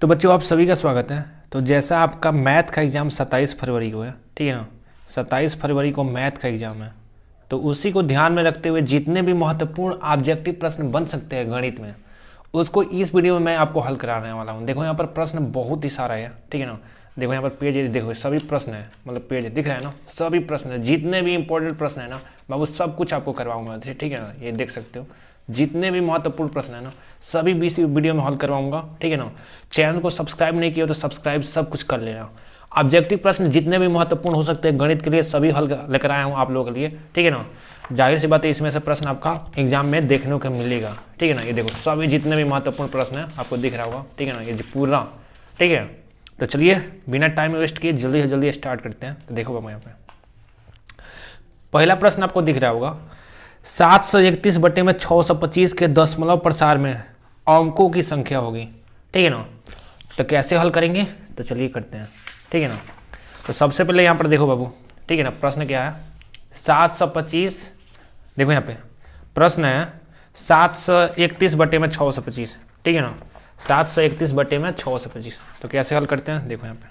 तो बच्चों आप सभी का स्वागत है। तो जैसा आपका मैथ का एग्ज़ाम 27 फरवरी को है, ठीक है ना, 27 फरवरी को मैथ का एग्ज़ाम है। तो उसी को ध्यान में रखते हुए जितने भी महत्वपूर्ण ऑब्जेक्टिव प्रश्न बन सकते हैं गणित में, उसको इस वीडियो में मैं आपको हल कराने वाला हूँ। देखो यहाँ पर प्रश्न बहुत ही सारा है, ठीक है ना। देखो यहाँ पर पेज देखो, सभी प्रश्न है, मतलब पेज दिख रहा है ना, सभी प्रश्न है, जितने भी इंपॉर्टेंट प्रश्न है ना मैं वो सब कुछ आपको करवाऊंगा, ठीक है ना। ये देख सकते हो जितने भी महत्वपूर्ण प्रश्न है ना सभी भी इसी वीडियो में हल करवाऊंगा, ठीक है ना। चैनल को सब्सक्राइब नहीं किया तो सब्सक्राइब सब कुछ कर लेना। ऑब्जेक्टिव प्रश्न जितने भी महत्वपूर्ण हो सकते हैं गणित के लिए सभी हल लेकर आया हूँ आप लोगों के लिए, ठीक है ना। जाहिर सी बात है इसमें से प्रश्न आपका एग्जाम में देखने को मिलेगा, ठीक है ना। ये देखो सभी जितने भी महत्वपूर्ण प्रश्न है आपको दिख रहा होगा, ठीक है ना, ये पूरा, ठीक है। तो चलिए बिना टाइम वेस्ट किए जल्दी से जल्दी स्टार्ट करते हैं। तो देखो बाबू यहाँ पे पहला प्रश्न आपको दिख रहा होगा, 731/625 के दशमलव प्रसार में अंकों की संख्या होगी, ठीक है ना। तो कैसे हल करेंगे, तो चलिए करते हैं, ठीक है ना। तो सबसे पहले यहाँ पर देखो बाबू, ठीक है ना, प्रश्न क्या है 725, देखो यहाँ पे प्रश्न है 731/625, ठीक है ना, 731/625। तो कैसे हल करते हैं, देखो यहाँ पे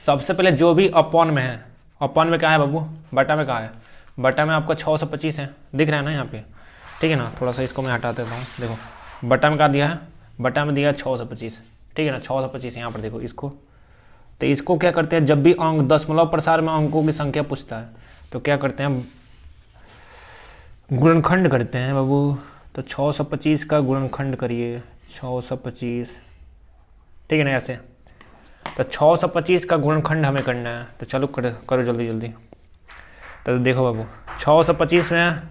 सबसे पहले जो भी अपॉन में है, अपॉन में क्या है बाबू, बटा में क्या है, बटा में आपका 625 है, दिख रहा है ना यहाँ पे, ठीक है ना। थोड़ा सा इसको मैं हटा देता हूँ, देखो बटा में क्या दिया है, बटा में दिया है 625, ठीक है ना, 625 यहाँ पर देखो इसको। तो इसको क्या करते हैं, जब भी अंक दशमलव प्रसार में अंकों की संख्या पूछता है तो क्या करते हैं, गुणनखंड करते हैं बाबू। तो 625 का गुणनखंड करिए, 625, ठीक है ना, ऐसे। तो 625 का गुणनखंड हमें करना है, तो चलो करो जल्दी जल्दी। तो देखो बाबू 625 में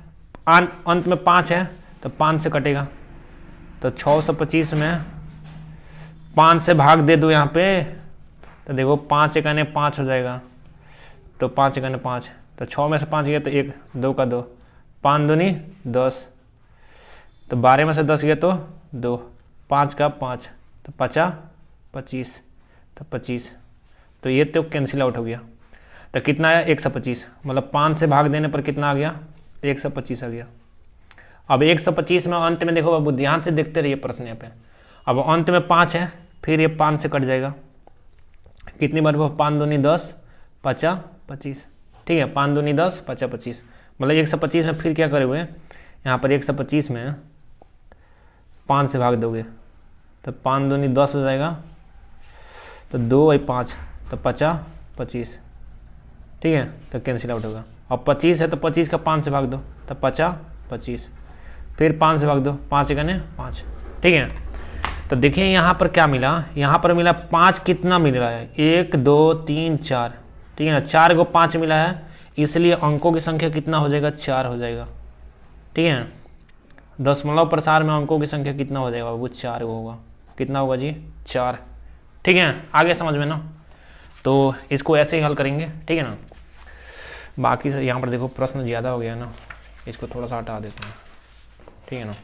अंत में 5 है तो 5 से कटेगा, तो 625 में 5 से भाग दे दो यहाँ पे, तो देखो 5 एकाने 5 हो जाएगा, तो 5 एकाने 5, तो 6 में से 5 गया तो 1, 2 का 2, 5 दूनी 10, तो 12 में से 10 गया तो 2, 5 का 5, तो 50 25, तो 25, तो ये तो कैंसिल आउट हो गया। तो कितना आया 125, मतलब 5 से भाग देने पर कितना आ गया 125 आ गया। अब 125 में अंत में देखो बाबू ध्यान से देखते रहिए प्रश्न यहाँ पे, अब अंत में 5 है, फिर ये 5 से कट जाएगा, कितनी बार 5 दूनी 10, 50 25, ठीक है, 5 दूनी 10, 50 25, मतलब 125 में फिर क्या करे हुए यहाँ पर 125 में 5 से भाग दोगे तो 5 दूनी 10 हो जाएगा, तो 2 और 5 तो 50 25, ठीक है, तो कैंसिल आउट होगा। अब 25 है तो 25 का 5 से भाग दो तो 50 25, फिर 5 से भाग दो, 5 एकाने 5, ठीक है। तो देखिए यहाँ पर क्या मिला, यहाँ पर मिला 5, कितना मिल रहा है 1 2 3 4, ठीक है ना, 4 को 5 मिला है, इसलिए अंकों की संख्या कितना हो जाएगा 4 हो जाएगा, ठीक है। दशमलव प्रसार में अंकों की संख्या कितना हो जाएगा वो 4 होगा, कितना होगा जी 4, ठीक है। आगे समझ में ना, तो इसको ऐसे ही हल करेंगे, ठीक है ना। बाकी से यहाँ पर देखो प्रश्न ज़्यादा हो गया ना, इसको थोड़ा सा हटा देते हैं, ठीक है ना,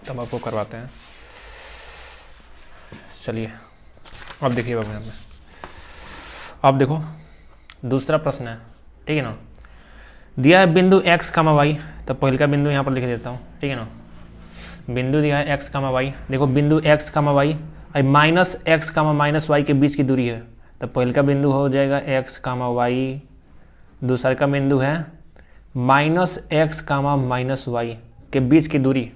तब आपको करवाते हैं। चलिए अब देखिए बाबू यहाँ पे, अब देखो दूसरा प्रश्न है, ठीक है ना। दिया है बिंदु x, y, तो पहले का बिंदु यहाँ पर लिख देता हूँ, ठीक है ना। बिंदु दिया है x, y, देखो बिंदु x, y minus x, y के बीच की दूरी है, तो पहले का बिंदु हो जाएगा x, y, दूसरा का बिंदु है माइनस x, y के बीच की दूरी।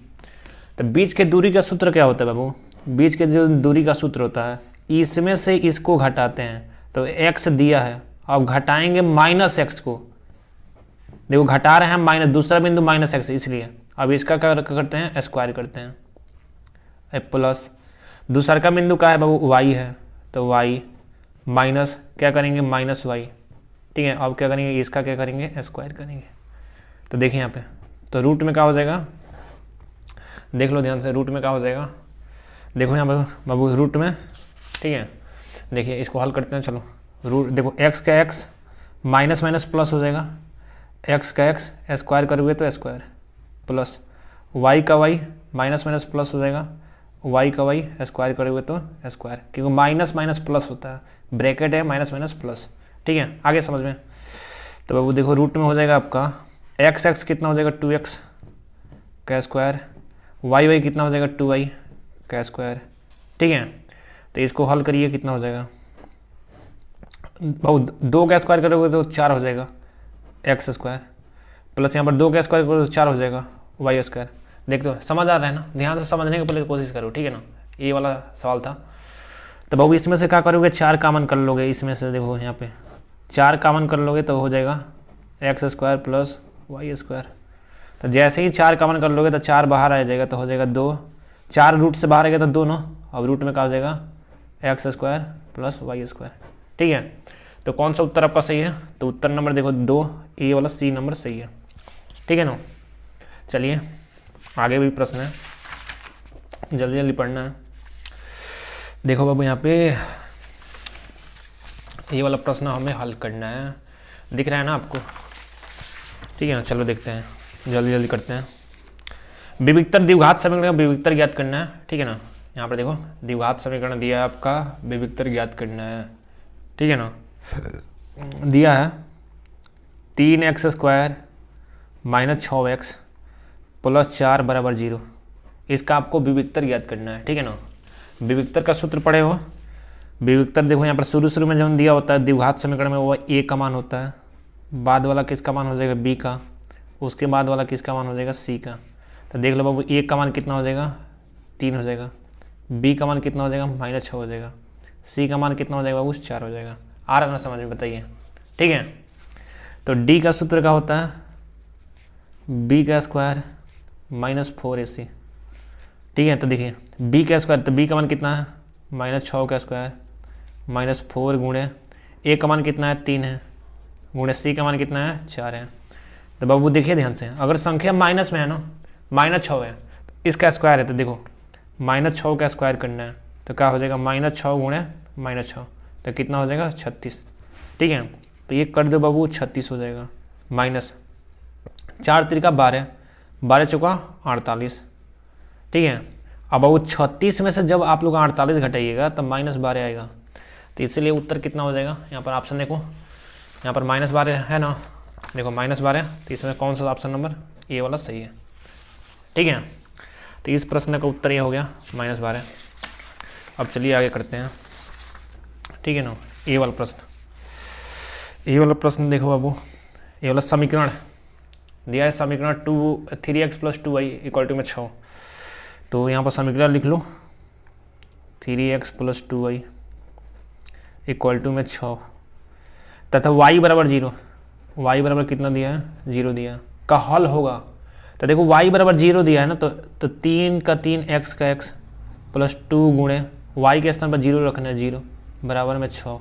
तो बीच के दूरी का सूत्र क्या होता है बाबू, बीच के जो दूरी का सूत्र होता है इसमें से इसको घटाते हैं, तो x दिया है, अब घटाएंगे माइनस x को, देखो घटा रहे हैं माइनस, दूसरा बिंदु माइनस x, इसलिए अब इसका क्या करते हैं स्क्वायर करते हैं, प्लस दूसरा का बिंदु क्या है बाबू y है, तो y माइनस क्या करेंगे माइनस y, ठीक है। अब क्या करेंगे इसका क्या करेंगे स्क्वायर करेंगे। तो देखिए यहाँ पे तो रूट में क्या हो जाएगा, देख लो ध्यान से, रूट में क्या हो जाएगा, देखो यहाँ पर बाबू रूट में, ठीक है। देखिए इसको हल करते हैं, चलो रूट देखो x का x माइनस माइनस प्लस हो जाएगा, x का x स्क्वायर करोगे तो स्क्वायर, प्लस y का y माइनस माइनस प्लस हो जाएगा, y का y स्क्वायर करोगे तो स्क्वायर, क्योंकि माइनस माइनस प्लस होता है, ब्रैकेट है माइनस माइनस प्लस, ठीक है। आगे समझ में, तो बाबू देखो रूट में हो जाएगा आपका x कितना हो जाएगा 2x का स्क्वायर, वाई कितना हो जाएगा 2y का स्क्वायर ठीक है। तो इसको हल करिए, कितना हो जाएगा, बहुत 2 का स्क्वायर करोगे तो 4 हो जाएगा एक्स स्क्वायर, प्लस यहाँ पर 2 का स्क्वायर करोगे तो 4 हो जाएगा वाई स्क्वायर। देख तो समझ आ रहा है ना, ध्यान से समझने की पहले कोशिश करो, ठीक है ना, ये वाला सवाल था। तो बाबू इसमें से क्या करोगे, 4 कामन कर लोगे इसमें से, देखो यहाँ पे 4 कामन कर लोगे तो हो जाएगा X square plus Y square. तो जैसे ही 4 कामन कर लोगे तो 4 बाहर आ जाएगा, तो हो जाएगा 2, 4 रूट से बाहर आ गया तो 2 ना, अब रूट में क्या हो जाएगा X square plus Y square, ठीक है। तो कौन सा उत्तर आपका सही है, तो उत्तर नंबर देखो 2, ये वाला सी नंबर सही है, ठीक है ना। चलिए आगे भी प्रश्न है, जल्दी जल्दी पढ़ना है। देखो बाबू यहाँ पे ये वाला प्रश्न हमें हल करना है, दिख रहा है ना आपको, ठीक है ना। चलो देखते हैं, जल्दी जल्दी करते हैं। विविक्तर द्विघात समीकरण का विविक्तर ज्ञात करना है, ठीक है ना। यहाँ पर देखो द्विघात समीकरण दिया है आपका, विविक्तर ज्ञात करना है, ठीक है ना। दिया है 3x square minus 6x plus 4 बराबर 0, इसका आपको विविक्तर ज्ञात करना है, ठीक है ना। विविक्तर का सूत्र पढ़े हो, विविक्तर देखो यहाँ पर शुरू में जो दिया होता है द्विघात समीकरण में वो a का मान होता है, बाद वाला किसका मान हो जाएगा b का, उसके बाद वाला किसका मान हो जाएगा c का। तो देख लो बाबू a का मान कितना हो जाएगा 3 हो जाएगा, b का मान कितना हो जाएगा -6 हो जाएगा, c का मान कितना हो जाएगा बाबू 4 हो जाएगा। आ रहा है ना समझ में, बताइए, ठीक है। तो d का सूत्र का होता है b का स्क्वायर माइनस 4ac, ठीक है। तो देखिए b का स्क्वायर, तो b का मान कितना है -6 का स्क्वायर माइनस 4 गुणे a का मान कितना है 3 है, गुणे c का मान कितना है 4 है। तो बाबू देखिए ध्यान से, अगर संख्या माइनस में है ना, -6 है, इसका स्क्वायर है, तो देखो -6 का स्क्वायर करना है, तो क्या हो जाएगा -6 गुणे -6, तो कितना हो जाएगा 36, ठीक है। तो ये कर दो बाबू 36 हो जाएगा, माइनस 4 त्रिका 12, 12 चौका 48, ठीक है। अब बाबू 36 में से जब आप लोग 48 घटाइएगा तब -12 आएगा, तो इसलिए उत्तर कितना हो जाएगा, यहाँ पर ऑप्शन देखो, यहाँ पर -12 है ना, देखो -12, तो इसमें कौन सा ऑप्शन नंबर ए वाला सही है, ठीक है। तो इस प्रश्न का उत्तर ये हो गया -12। अब चलिए आगे करते हैं, ठीक है ना। ए वाला प्रश्न देखो बाबू, ये वाला समीकरण दिया है, समीकरण 3x + 2y = 6। तो यहाँ पर समीकरण लिख लो 3x + 2y = 6 तथा y बराबर 0, y बराबर कितना दिया है 0 दिया है, का हल होगा। तो देखो y बराबर 0 दिया है ना, तो 3 का 3 x का x प्लस 2 गुणे y के स्थान पर 0 रखना है, 0 बराबर में 6।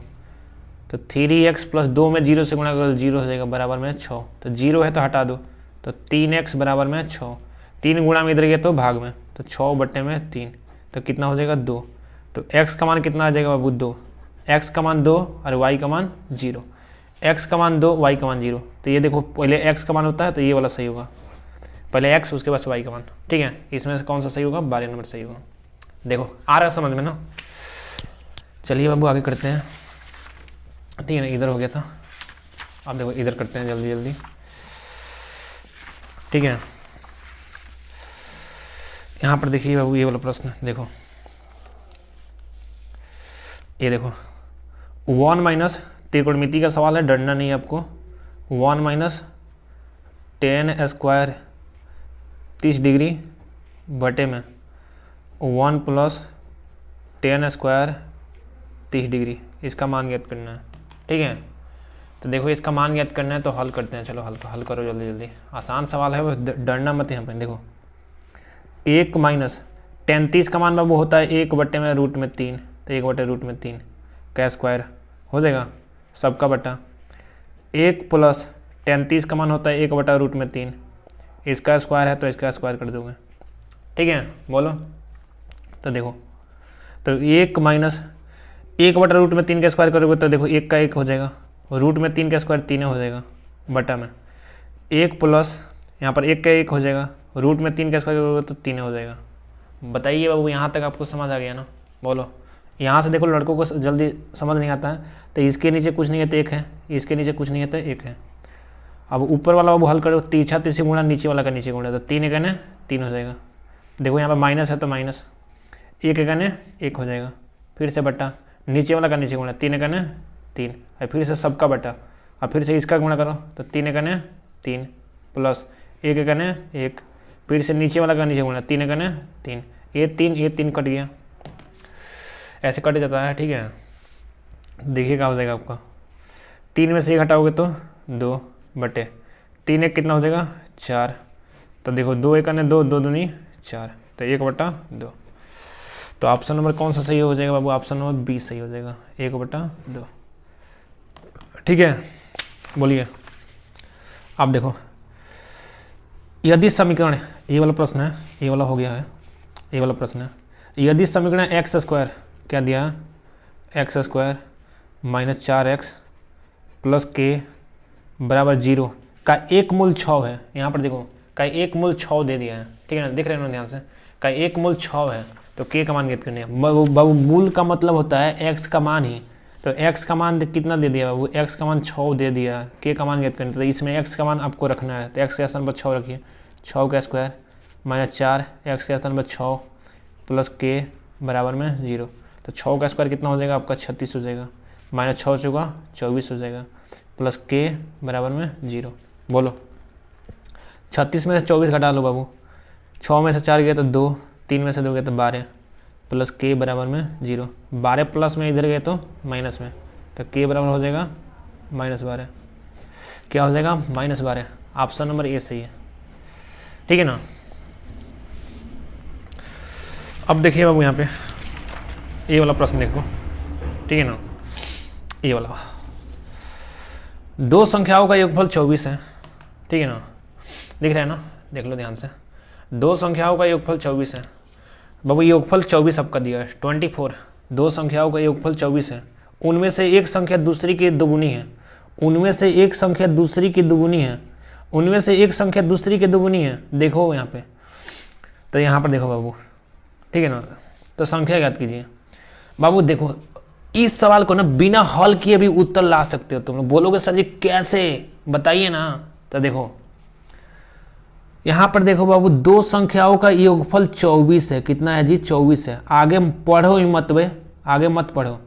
तो 3x + 2 में 0 से गुणा करो 0 हो जाएगा बराबर में 6, तो 0 है तो हटा दो, तो 3x बराबर में 6, 3 गुणा में इधर गया तो भाग में, तो 6/3, तो कितना हो जाएगा 2। तो x का मान कितना आ जाएगा बाबू 2, x का मान 2 और y का मान 0, x का मान 2 y का मान 0। तो ये देखो पहले x का मान होता है तो ये वाला सही होगा, पहले x उसके बाद y का मान, ठीक है। इसमें से कौन सा सही होगा 12 नंबर सही होगा। देखो आ रहा है समझ में ना। चलिए बाबू आगे करते हैं, ठीक है ना, इधर हो गया था, अब देखो इधर करते हैं जल्दी जल्दी, ठीक है। यहाँ पर देखिए बाबू ये वाला प्रश्न देखो, ये देखो 1 - त्रिकोणमिति का सवाल है, डरना नहीं है आपको। 1 - 10 स्क्वायर 30 डिग्री बटे में 1 + 10 स्क्वायर 30 डिग्री, इसका मान ज्ञात करना है, ठीक है। तो देखो इसका मान ज्ञात करना है, तो हल करते हैं, चलो हल करो जल्दी जल्दी, आसान सवाल है वो, डरना मत यहाँ पर। देखो 1 - 33 का मान बाबू होता है 1/√3, तो 1/√3 का स्क्वायर हो जाएगा सबका बटा, 1 + 33 का मान होता है 1/√3, इसका स्क्वायर है तो इसका स्क्वायर कर दोगे, ठीक है, बोलो। तो देखो तो 1 - 1/√3 का स्क्वायर करोगे तो देखो 1 का 1 हो जाएगा, √3 का स्क्वायर 3 हो जाएगा बटा में 1 प्लस यहाँ पर 1 का 1 हो जाएगा, √3 का स्क्वायर करोगे तो 3 हो जाएगा। बताइए बाबू यहाँ तक आपको समझ आ गया ना, बोलो। यहाँ से देखो लड़कों को जल्दी समझ नहीं आता है, तो इसके नीचे कुछ नहीं है तो 1 है, इसके नीचे कुछ नहीं है तो 1 है। अब ऊपर वाला बाबू हल करो, तीछा तीसरी गुणा नीचे वाला का नीचे गुणा, तो 3 1 3 हो जाएगा। देखो यहाँ पर माइनस है तो माइनस, एक एकाने एक हो जाएगा, फिर से बटा नीचे वाला का नीचे गुणा, 3 एकाने 3, और फिर से सबका बटा, और फिर से इसका गुणा करो तो 3 एकाने 3 प्लस 1 एकाने 1, फिर से नीचे वाला का नीचे गुणा, 3 एकाने 3, ये 3 कट गया, ऐसे कट जाता है। ठीक है, देखिए क्या हो जाएगा आपका, 3 में से 1 हटाओगे तो 2 बटे 3 एक कितना हो जाएगा 4, तो देखो 2 एकाने 2, 2 दूनी 4, तो 1 बटा 2। तो ऑप्शन नंबर कौन सा सही हो जाएगा बाबू, ऑप्शन नंबर बी सही हो जाएगा, 1 बटा 2। ठीक है, बोलिए। आप देखो, यदि समीकरण, ये वाला प्रश्न है, ये वाला हो गया है, ये वाला प्रश्न है, यदि समीकरण एक्स स्क्वायर क्या दिया है, x square minus 4x plus के बराबर 0 का एक मूल 6 है, यहाँ पर देखो का एक मूल 6 दे दिया है। ठीक है ना, दिख रहे हैं ना ध्यान से, का एक मूल 6 है, तो के का मान ज्ञात करने है। बाबू मूल का मतलब होता है x का मान ही, तो x का मान कितना दे दिया बाबू, x का मान 6 दे दिया, के का मान ज्ञात करना, तो इसमें x का मान आपको रखना है, तो x के स्थान पर 6 रखिए, 6 का स्क्वायर माइनस 4 x के स्थान पर 6 प्लस के बराबर में 0, तो 6 का स्क्वायर कितना हो जाएगा आपका 36 हो जाएगा, माइनस 6 चौका 24 हो जाएगा, प्लस के बराबर में 0। बोलो 36 में से 24 घटा लो बाबू, 6 में से 4 गया तो 2, 3 में से 2 गया तो 12 प्लस के बराबर में 0, 12 प्लस में इधर गए तो माइनस में, तो के बराबर हो जाएगा -12, क्या हो जाएगा -12। ऑप्शन नंबर ए सही है। ठीक है ना। अब देखिए बाबू यहाँ पे ये वाला प्रश्न देखो, ठीक है ना, ये वाला, दो संख्याओं का योगफल 24 है। ठीक है ना, दिख रहा है ना, देख लो ध्यान से, दो संख्याओं का योगफल 24 है बाबू, योगफल 24 आपका दिया है 24, दो संख्याओं का योगफल 24 है, उनमें से एक संख्या दूसरी की दुगुनी है, उनमें से एक संख्या दूसरी की दुगुनी है, उनमें से एक संख्या दूसरी की दुगुनी है। देखो यहाँ पे, तो यहाँ पर देखो बाबू, ठीक है ना, तो संख्या ज्ञात कीजिए। बाबू देखो इस सवाल को ना बिना हल किए भी उत्तर ला सकते हो तुम लोग। बोलोगे सर जी कैसे, बताइए ना। तो देखो यहाँ पर देखो बाबू, दो संख्याओं का योगफल 24 है। कितना है जी 24 है। आगे पढ़ो ही मत बे, आगे मत पढ़ो।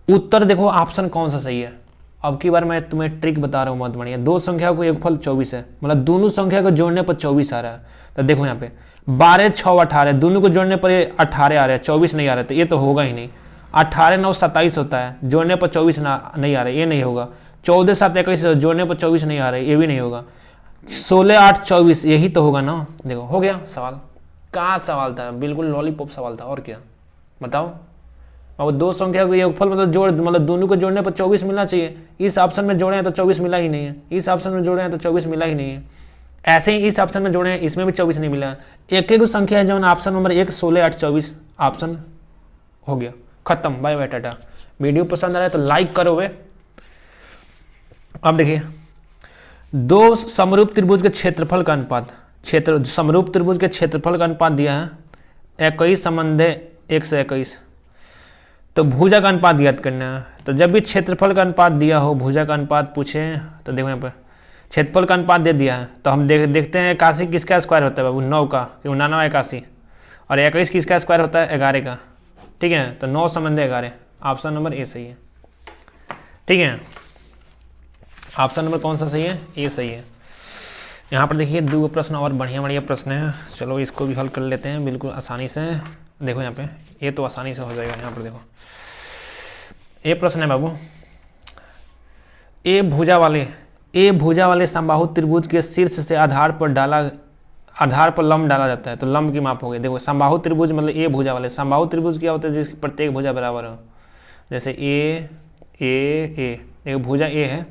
उत्तर देखो ऑप्शन कौन सा सही है। अब की बार मैं तुम्हें ट्रिक बता रहा हूँ बहुत बढ़िया। दो संख्याओं का योगफल 24 है, मतलब दोनों संख्या को जोड़ने पर 24 आ रहा है। तो देखो यहाँ पे 12 6 18, दोनों को जोड़ने पर 18 आ रहा है, 24 नहीं आ रहा है, तो ये तो होगा ही नहीं। 18 9 27 होता है, जोड़ने पर 24 नहीं आ रहा है, ये नहीं होगा। 14 7 21 जोड़ने पर 24 नहीं आ रहा है, ये भी नहीं होगा। 16 8 24 यही तो होगा ना। देखो हो गया सवाल। कहाँ सवाल था, बिल्कुल लॉलीपॉप सवाल था। और क्या बताओ। अब दो संख्या को योगफल मतलब दोनों को जोड़ने पर 24 मिलना चाहिए। इस ऑप्शन में जोड़े हैं तो 24 मिला ही नहीं है, इस ऑप्शन में जोड़े हैं तो 24 मिला ही नहीं है। ऐसे ही इस ऑप्शन में जोड़े हैं, इसमें भी 24 नहीं मिला। एक एक संख्या है जो ऑप्शन नंबर 1 16 8 24 ऑप्शन हो गया, खत्म। Bye bye Tata. वीडियो पसंद आ रहा है तो लाइक करो वे। अब देखिए, दो समरूप त्रिभुज के क्षेत्रफल का अनुपात, समरूप त्रिभुज के क्षेत्रफल का अनुपात दिया है 21 संबंधे 121। तो भुजा का अनुपात ज्ञात करना है। तो जब भी क्षेत्रफल का अनुपात दिया हो, भुजा का अनुपात पूछे, तो देखो यहाँ पर क्षेत्रफल का अनुपात दे दिया है, तो हम देखते हैं 81 किसका स्क्वायर होता है बाबू, 9 का, 99 81, और 21 किसका स्क्वायर होता है 11 का। ठीक है, तो 9 संबंधे 11, ऑप्शन नंबर ए सही है। ठीक है, ऑप्शन नंबर कौन सा सही है, ए सही है। यहाँ पर देखिए दो प्रश्न और बढ़िया प्रश्न है, चलो इसको भी हल कर लेते हैं बिल्कुल आसानी से। देखो यहाँ पे, ये तो आसानी से हो जाएगा। यहाँ पर देखो ये प्रश्न है बाबू, ए भुजा वाले समबाहु त्रिभुज के शीर्ष से आधार पर लंब डाला जाता है, तो लंब की माप हो गई। देखो समबाहु त्रिभुज मतलब ए भुजा वाले, समबाहु त्रिभुज क्या होता है जिसकी प्रत्येक भुजा बराबर हो। जैसे ए देखो भुजा ए है,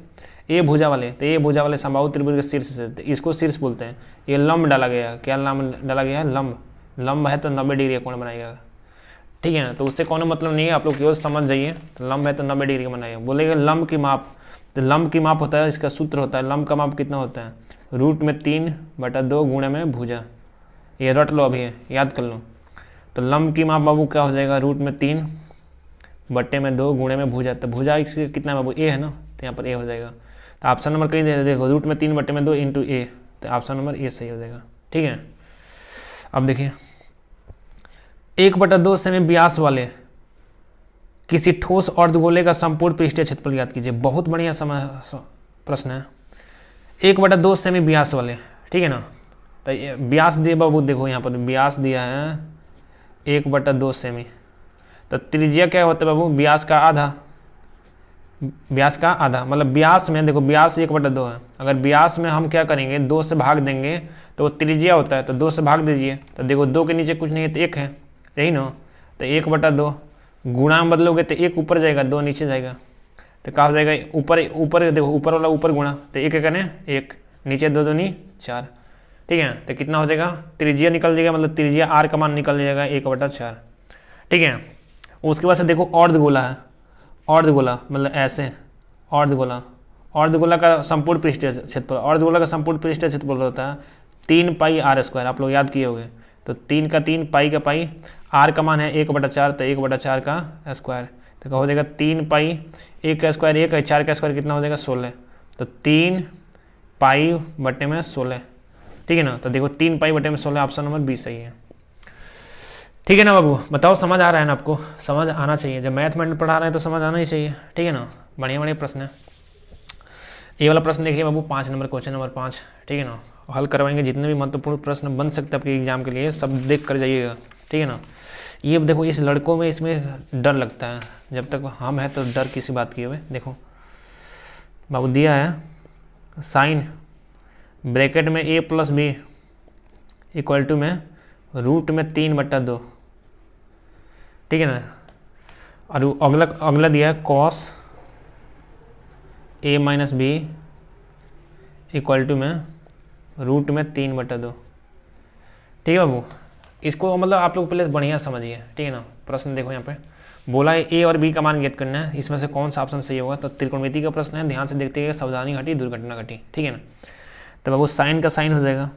ए भुजा वाले, तो ए भुजा वाले समबाहु त्रिभुज के शीर्ष से, तो इसको शीर्ष बोलते हैं। ये लंब डाला गया, क्या लंब डाला गया है, लंब है तो 90 डिग्री का कोण बनाएगा। ठीक है ना, तो उससे कोई मतलब नहीं है, आप लोग केवल समझ जाइए। तो लंब है तो 90 डिग्री का बनाएगा। बोलेगा लंब की माप, तो लंब की माप होता है, इसका सूत्र होता है, लंब का माप कितना होता है, √3/2 गुणे में भुजा। ये रट लो, अभी याद कर लो। तो लंब की माप बाबू क्या हो जाएगा, √3/2 गुणे में भुजा। तो भुजा इसके कितना बाबू, ए है ना, तो यहाँ पर ए हो जाएगा। तो ऑप्शन नंबर कहीं दे देखो, √3/2 इंटू ए, तो ऑप्शन नंबर ए सही हो जाएगा। ठीक है, अब देखिए 1/2 सेमी व्यास वाले किसी ठोस अर्धगोले का संपूर्ण पृष्ठीय क्षेत्रफल ज्ञात कीजिए। बहुत बढ़िया प्रश्न है। 1/2 सेमी व्यास वाले, ठीक है ना। तो व्यास दिए बाबू, देखो यहाँ पर व्यास दिया है 1/2 सेमी। तो त्रिज्या क्या होता है बाबू, व्यास का आधा, व्यास का आधा मतलब व्यास में, देखो व्यास 1/2 है। अगर व्यास में हम क्या करेंगे, 2 से भाग देंगे तो वो त्रिज्या होता है, तो 2 से भाग दीजिए। तो देखो 2 के नीचे कुछ नहीं है तो 1 है, यही ना। तो 1/2 गुणा में बदलोगे तो 1 ऊपर जाएगा, 2 नीचे जाएगा, तो कहा हो जाएगा ऊपर देखो ऊपर वाला ऊपर गुणा, तो 1 करें 1, नीचे 2 दूनी 4, ठीक है। तो कितना हो जाएगा, त्रिज्या निकल जाएगा, मतलब त्रिज्या r का मान निकल जाएगा 1/4, ठीक है। उसके बाद से देखो अर्धगोला है, अर्धगोला मतलब ऐसे अर्धगोला, अर्धगोला का संपूर्ण पृष्ठीय क्षेत्रफल, अर्धगोला का संपूर्ण पृष्ठीय क्षेत्रफल होता है 3 पाई r²। आप लोग याद किए होंगे। तो 3 का 3 पाई का पाई, r का मान है 1/4, तो 1/4 का स्क्वायर, तो क्या हो जाएगा 3 पाई, 1 का स्क्वायर 1 है, 4 का स्क्वायर कितना हो जाएगा 16, तो 3 पाई बटे में 16, ठीक है ना। तो देखो 3 पाई बटे में 16, ऑप्शन नंबर 20 सही है, ठीक है ना बाबू। बताओ समझ आ रहा है ना आपको, समझ आना चाहिए, जब मैथ में पढ़ा रहे हैं तो समझ आना ही चाहिए, ठीक है ना। बढ़िया बढ़िया प्रश्न है। ये वाला प्रश्न देखिए बाबू, 5 नंबर, क्वेश्चन नंबर 5, ठीक है ना। हल करवाएंगे, जितने भी महत्वपूर्ण प्रश्न बन सकते हैं आपके एग्जाम के लिए सब देख कर जाइएगा, ठीक है ना। ये देखो इस लड़कों में इसमें डर लगता है, जब तक हम हैं तो डर किसी बात की हुए। देखो बाबू दिया है साइन ब्रैकेट में a + b इक्वल टू में रूट में 3/2, ठीक है ना। और अगला दिया है cos a - b equal to में रूट में 3/2, ठीक है बाबू। इसको मतलब आप लोग पहले बढ़िया समझिए, ठीक है ना। प्रश्न देखो यहाँ पे बोला है a और b का मान ज्ञात करना है, इसमें से कौन सा ऑप्शन सही होगा। तो त्रिकोणमिति का प्रश्न है, ध्यान से देखते हैं, सावधानी घटी दुर्घटना घटी, ठीक है ना। तो बाबू साइन का साइन हो जाएगा,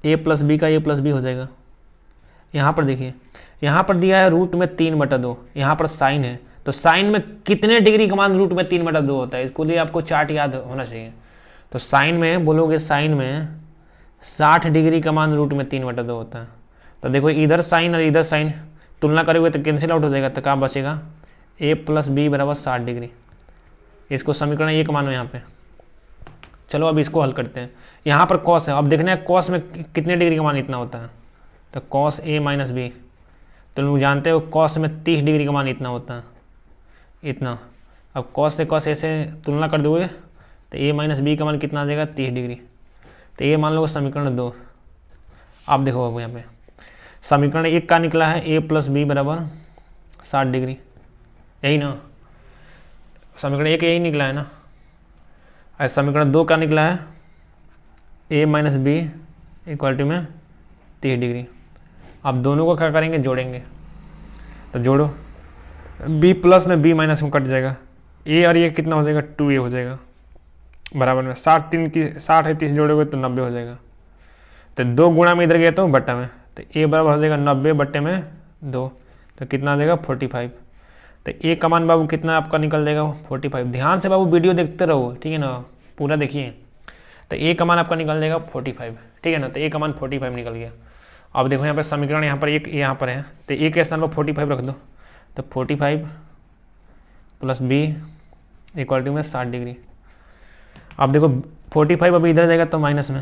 a + b का a + b हो जाएगा। यहाँ पर देखिए, यहाँ पर दिया है रूट में 3/2, यहाँ पर साइन है, तो साइन में कितने डिग्री का मान रूट में 3/2 होता है, इसको लिए आपको चार्ट याद होना चाहिए। तो साइन में बोलोगे, साइन में 60 डिग्री का मान रूट में 3/2 होता है। तो देखो इधर साइन और इधर साइन तुलना करोगे तो कैंसिल आउट हो जाएगा, तो क्या बचेगा a + b = 60 डिग्री। इसको समीकरण 1 मानो यहाँ पे। चलो अब इसको हल करते हैं। यहाँ पर कॉस है, अब देखना है कॉस में कितने डिग्री का मान इतना होता है। तो कॉस a - b, तो लोग जानते हो कॉस में 30 डिग्री का मान इतना होता है, इतना। अब कॉस से कॉस ऐसे तुलना कर दोगे तो a - b का मान कितना आ जाएगा 30 डिग्री। तो ये मान लो समीकरण 2। आप देखो अब यहाँ पे समीकरण 1 का निकला है a + b = 60 डिग्री, यही ना। समीकरण 1 यही निकला है ना। और समीकरण 2 का निकला है a - b इक्वल टू में 30 डिग्री। अब दोनों को क्या करेंगे, जोड़ेंगे। तो जोड़ो, b प्लस में b माइनस में कट जाएगा, a और ये कितना हो जाएगा 2a हो जाएगा, बराबर में 60 है 30 जोड़ोगे तो 90 हो जाएगा। तो 2 गुणा में इधर गया तो बट्टा में, तो a बराबर हो जाएगा 90 बट्टे में 2, तो कितना आ जाएगा 45। तो a का मान बाबू कितना आपका निकल जाएगा 45। ध्यान से बाबू वीडियो देखते रहो, ठीक है ना, पूरा देखिए। तो a का मान आपका निकल जाएगा 45, ठीक है ना। तो a का मान 45 निकल गया। अब देखो यहाँ पर समीकरण यहाँ पर एक यहाँ पर है, तो a के स्थान पर 45 रख दो, तो 45 + b इक्वल टू में 60 डिग्री। अब देखो 45 अभी इधर जाएगा तो माइनस में,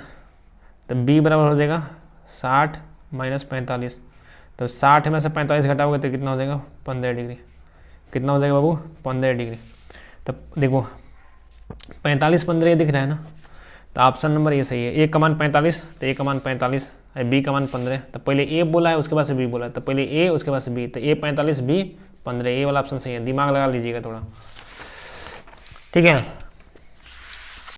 तो b बराबर हो जाएगा 60 - 45। तो 60 में से 45 घटाओगे तो कितना हो जाएगा 15 डिग्री। कितना हो जाएगा बाबू 15 डिग्री। तो देखो 45 15 दिख रहा है ना, तो ऑप्शन नंबर ये सही है। a का मान 45, तो a का मान 45 है, b का मान 15। तो पहले a बोला है उसके बाद से b बोला है, तो पहले a उसके बाद से b, तो a 45 b 15, ये वाला ऑप्शन सही है। दिमाग लगा लीजिएगा थोड़ा, ठीक है।